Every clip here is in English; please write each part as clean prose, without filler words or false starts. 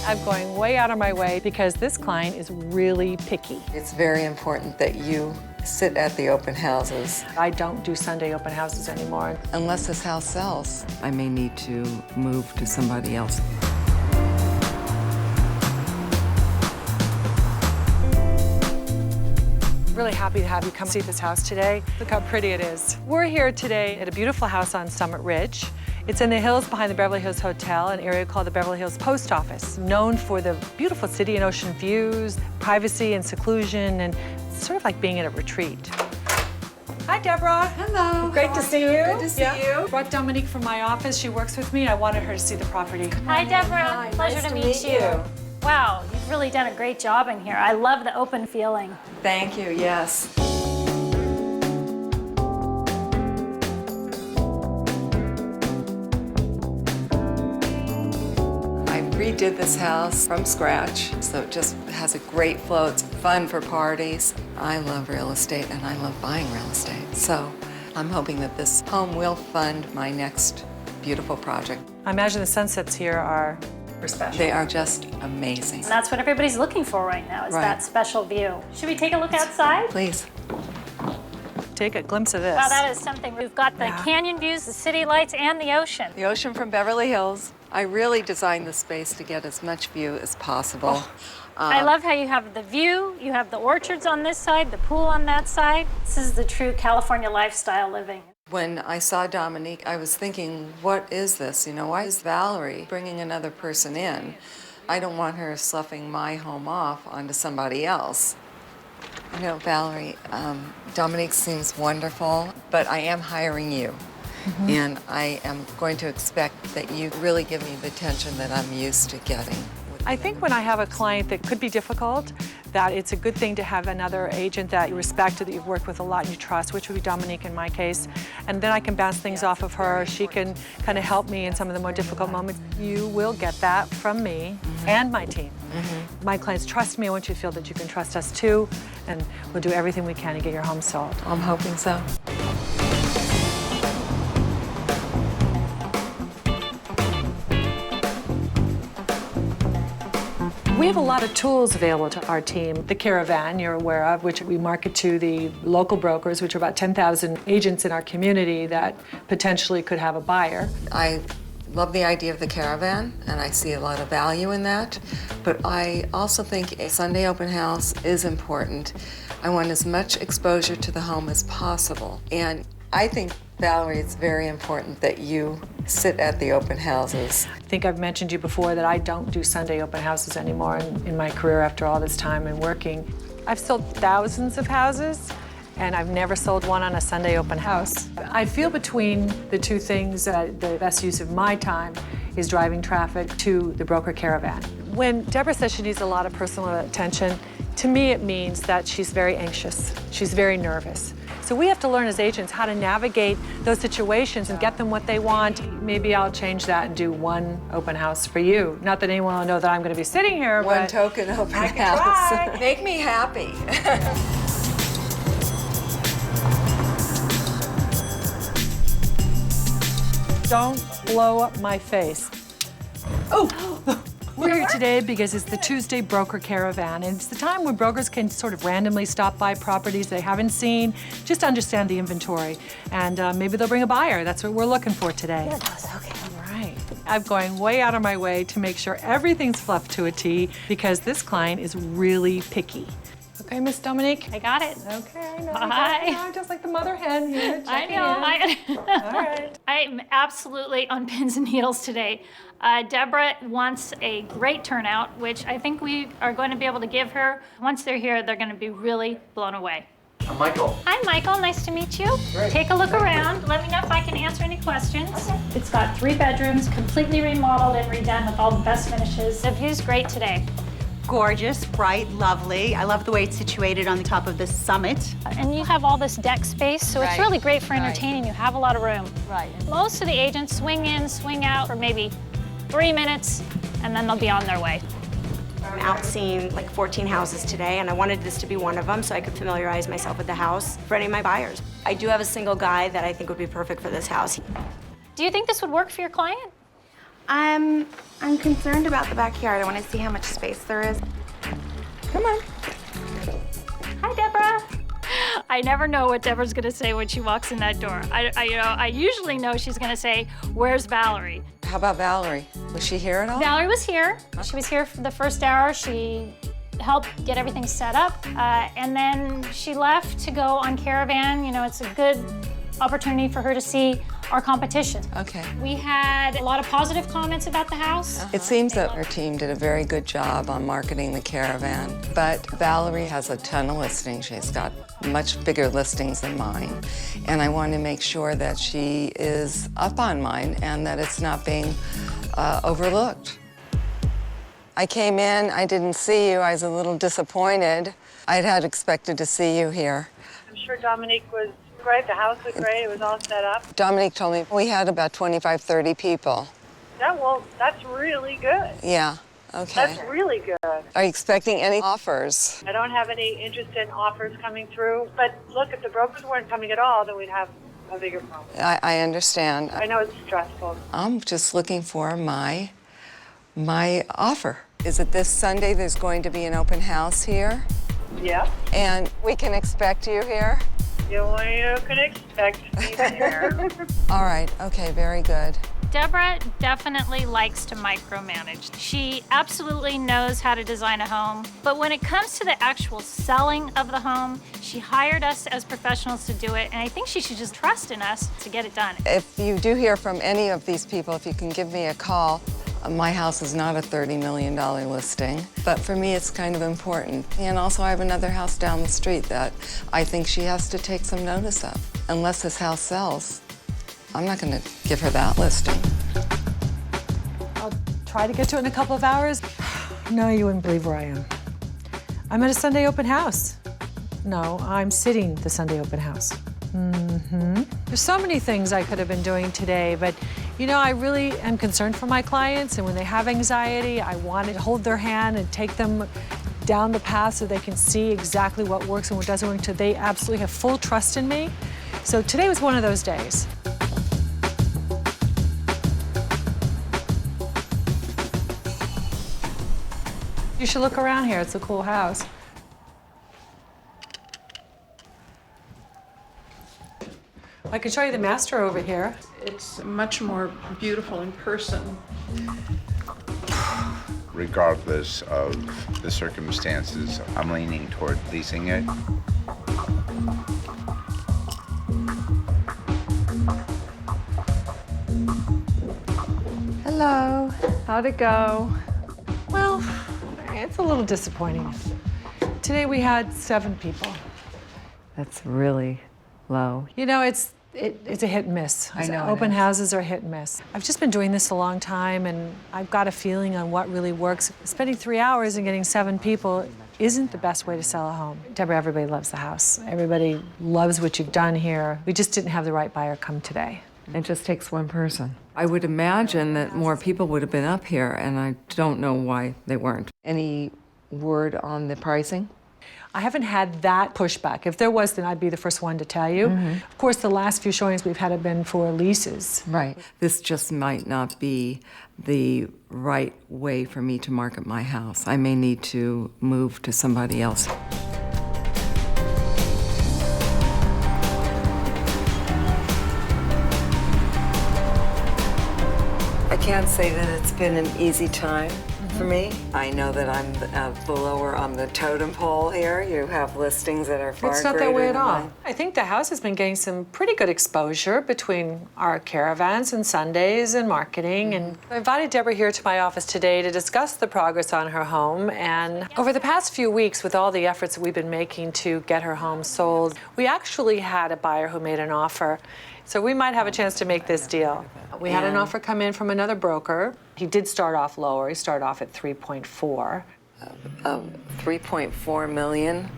I'm going way out of my way because this client is really picky. It's very important that you sit at the open houses. I don't do Sunday open houses anymore. Unless this house sells, I may need to move to somebody else. Really happy to have you come see this house today. Look how pretty it is. We're here today at a beautiful house on Summit Ridge. It's in the hills behind the Beverly Hills Hotel, an area called the Beverly Hills Post Office, known for the beautiful city and ocean views, privacy and seclusion, and sort of like being in a retreat. Hi, Deborah. Hello. Great to see you. Good to see you. Brought Dominique from my office. She works with me. I wanted her to see the property. Hi, Deborah. Hi, Pleasure nice to meet you. Wow, you've really done a great job in here. I love the open feeling. Thank you, yes. I redid this house from scratch, so it just has a great flow. It's fun for parties. I love real estate and I love buying real estate. So I'm hoping that this home will fund my next beautiful project. I imagine the sunsets here are special. They are just amazing. And that's what everybody's looking for right now, is Right. that special view. Should we take a look outside? Please. Take a glimpse of this. Wow, that is something. We've got the canyon views, the city lights, and the ocean. The ocean from Beverly Hills. I really designed the space to get as much view as possible. I love how you have the view, you have the orchards on this side, the pool on that side. This is the true California lifestyle living. When I saw Dominique, I was thinking, what is this? You know, why is Valerie bringing another person in? I don't want her sloughing my home off onto somebody else. You know, Valerie, Dominique seems wonderful, but I am hiring you. And I am going to expect that you really give me the attention that I'm used to getting. I think when I have a client that could be difficult, that it's a good thing to have another agent that you respect, that you've worked with a lot and you trust, which would be Dominique in my case. And then I can bounce things off of her. She can kind of help me in some of the more difficult moments. You will get that from me and my team. My clients trust me. I want you to feel that you can trust us too. And we'll do everything we can to get your home sold. I'm hoping so. We have a lot of tools available to our team. The caravan you're aware of, which we market to the local brokers, which are about 10,000 agents in our community that potentially could have a buyer. I love the idea of the caravan, and I see a lot of value in that. But I also think a Sunday open house is important. I want as much exposure to the home as possible. And I think, Valerie, it's very important that you sit at the open houses. I think I've mentioned to you before that I don't do Sunday open houses anymore in my career after all this time and working. I've sold thousands of houses, and I've never sold one on a Sunday open house. I feel between the two things that the best use of my time is driving traffic to the broker caravan. When Deborah says she needs a lot of personal attention, to me it means that she's very anxious. She's very nervous. So we have to learn as agents how to navigate those situations and get them what they want. Maybe I'll change that and do one open house for you. Not that anyone will know that I'm going to be sitting here, One but token open I can house. try. Make me happy. Don't blow up my face. Oh! We're here today because it's the Tuesday Broker Caravan, and it's the time when brokers can sort of randomly stop by properties they haven't seen, just to understand the inventory, and maybe they'll bring a buyer. That's what we're looking for today. Okay. All right. I'm going way out of my way to make sure everything's fluffed to a T because this client is really picky. Okay, Miss Dominique? I got it. Okay, no, Hi. no, just like the mother hen here. I checking know. in. All right. I'm absolutely on pins and needles today. Deborah wants a great turnout, which I think we are going to be able to give her. Once they're here, they're going to be really blown away. I'm Michael. Hi, Michael. Nice to meet you. Great. Take a look around. Let me know if I can answer any questions. Okay. It's got 3 bedrooms, completely remodeled and redone with all the best finishes. The view's great today. Gorgeous, bright, lovely. I love the way it's situated on the top of the summit. And you have all this deck space, so it's Right. really great for entertaining. You have a lot of room. Right. Most of the agents swing in, swing out for maybe 3 minutes, and then they'll be on their way. I'm out seeing like 14 houses today, and I wanted this to be one of them so I could familiarize myself with the house for any of my buyers. I do have a single guy that I think would be perfect for this house. Do you think this would work for your client? I'm concerned about the backyard. I want to see how much space there is. Come on. Hi, Deborah. I never know what Deborah's gonna say when she walks in that door. I usually know she's gonna say, "Where's Valerie?" How about Valerie? Was she here at all? Valerie was here. She was here for the first hour. She helped get everything set up, and then she left to go on Caravan. You know, it's a good opportunity for her to see our competition. Okay. We had a lot of positive comments about the house. It seems that our team did a very good job on marketing the Caravan, but Valerie has a ton of listings. She's got much bigger listings than mine, and I want to make sure that she is up on mine and that it's not being overlooked. I came in, I didn't see you, I was a little disappointed. I had expected to see you here. I'm sure Dominique was great, the house was great, it was all set up. Dominique told me we had about 25, 30 people. Yeah, well, that's really good. Yeah, okay. That's really good. Are you expecting any offers? I don't have any interest in offers coming through, but look, if the brokers weren't coming at all, then we'd have a bigger problem. I understand. I know it's stressful. I'm just looking for my offer. Is it this Sunday there's going to be an open house here? Yeah. And we can expect you here? You can expect me there. All right, okay, very good. Deborah definitely likes to micromanage. She absolutely knows how to design a home, but when it comes to the actual selling of the home, she hired us as professionals to do it, and I think she should just trust in us to get it done. If you do hear from any of these people, if you can give me a call. My house is not a $30 million listing, but for me it's kind of important. And also I have another house down the street that I think she has to take some notice of. Unless this house sells, I'm not gonna give her that listing. I'll try to get to it in a couple of hours. No, you wouldn't believe where I am. I'm at a Sunday open house. No, I'm sitting the Sunday open house. There's so many things I could have been doing today, but you know, I really am concerned for my clients, and when they have anxiety, I want to hold their hand and take them down the path so they can see exactly what works and what doesn't work, so they absolutely have full trust in me. So today was one of those days. You should look around here, it's a cool house. I can show you the master over here. It's much more beautiful in person. Regardless of the circumstances, I'm leaning toward leasing it. Hello, how'd it go? Well, it's a little disappointing. Today we had 7 people. That's really low. You know, it's a hit and miss. I know it Open is. houses are hit and miss. I've just been doing this a long time, and I've got a feeling on what really works. Spending 3 hours and getting 7 people isn't the best way to sell a home. Deborah, everybody loves the house. Everybody loves what you've done here. We just didn't have the right buyer come today. It just takes one person. I would imagine that more people would have been up here, and I don't know why they weren't. Any word on the pricing? I haven't had that pushback. If there was, then I'd be the first one to tell you. Of course, the last few showings we've had have been for leases. Right. This just might not be the right way for me to market my house. I may need to move to somebody else. I can't say that it's been an easy time for me. I know that I'm the lower on the totem pole here. You have listings that are far greater It's not that way at than all. mine. I think the house has been getting some pretty good exposure between our caravans and Sundays and marketing. And I invited Deborah here to my office today to discuss the progress on her home. And over the past few weeks, with all the efforts that we've been making to get her home sold, we actually had a buyer who made an offer. So we might have a chance to make this deal. We had an offer come in from another broker. He did start off lower. He started off at 3.4. 3.4 million,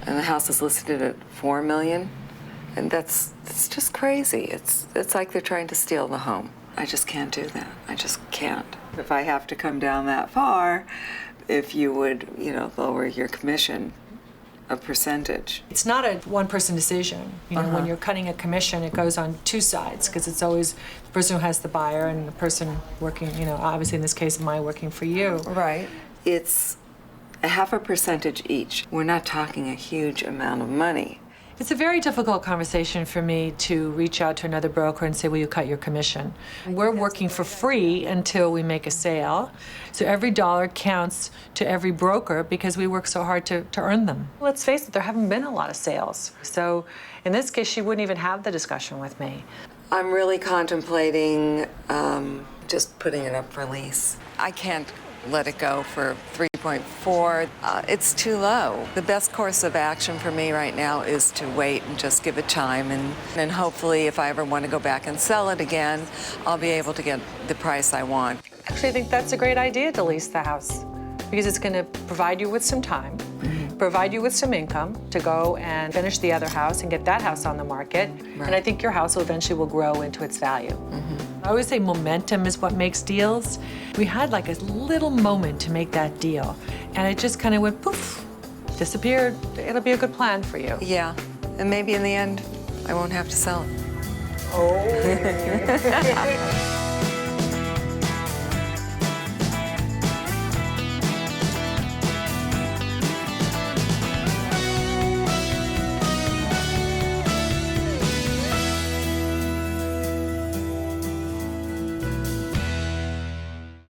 and the house is listed at 4 million, and it's just crazy. It's like they're trying to steal the home. I just can't do that. I just can't. If I have to come down that far, if you would, lower your commission, a percentage? It's not a one-person decision. You know, when you're cutting a commission, it goes on two sides because it's always the person who has the buyer and the person working, you know, obviously in this case, my working for you. Right. It's a 0.5% each. We're not talking a huge amount of money. It's a very difficult conversation for me to reach out to another broker and say, will you cut your commission? We're working for free until we make a sale. So every dollar counts to every broker because we work so hard to earn them. Let's face it, there haven't been a lot of sales. So in this case, she wouldn't even have the discussion with me. I'm really contemplating just putting it up for lease. I can't let it go for 3.4. It's too low. The best course of action for me right now is to wait and just give it time, and hopefully if I ever want to go back and sell it again, I'll be able to get the price I want. Actually, I think that's a great idea to lease the house because it's going to provide you with some time, provide you with some income to go and finish the other house and get that house on the market. Right. And I think your house will eventually will grow into its value. I always say momentum is what makes deals. We had like a little moment to make that deal, and it just kind of went poof, disappeared. It'll be a good plan for you. Yeah, and maybe in the end, I won't have to sell it. Oh.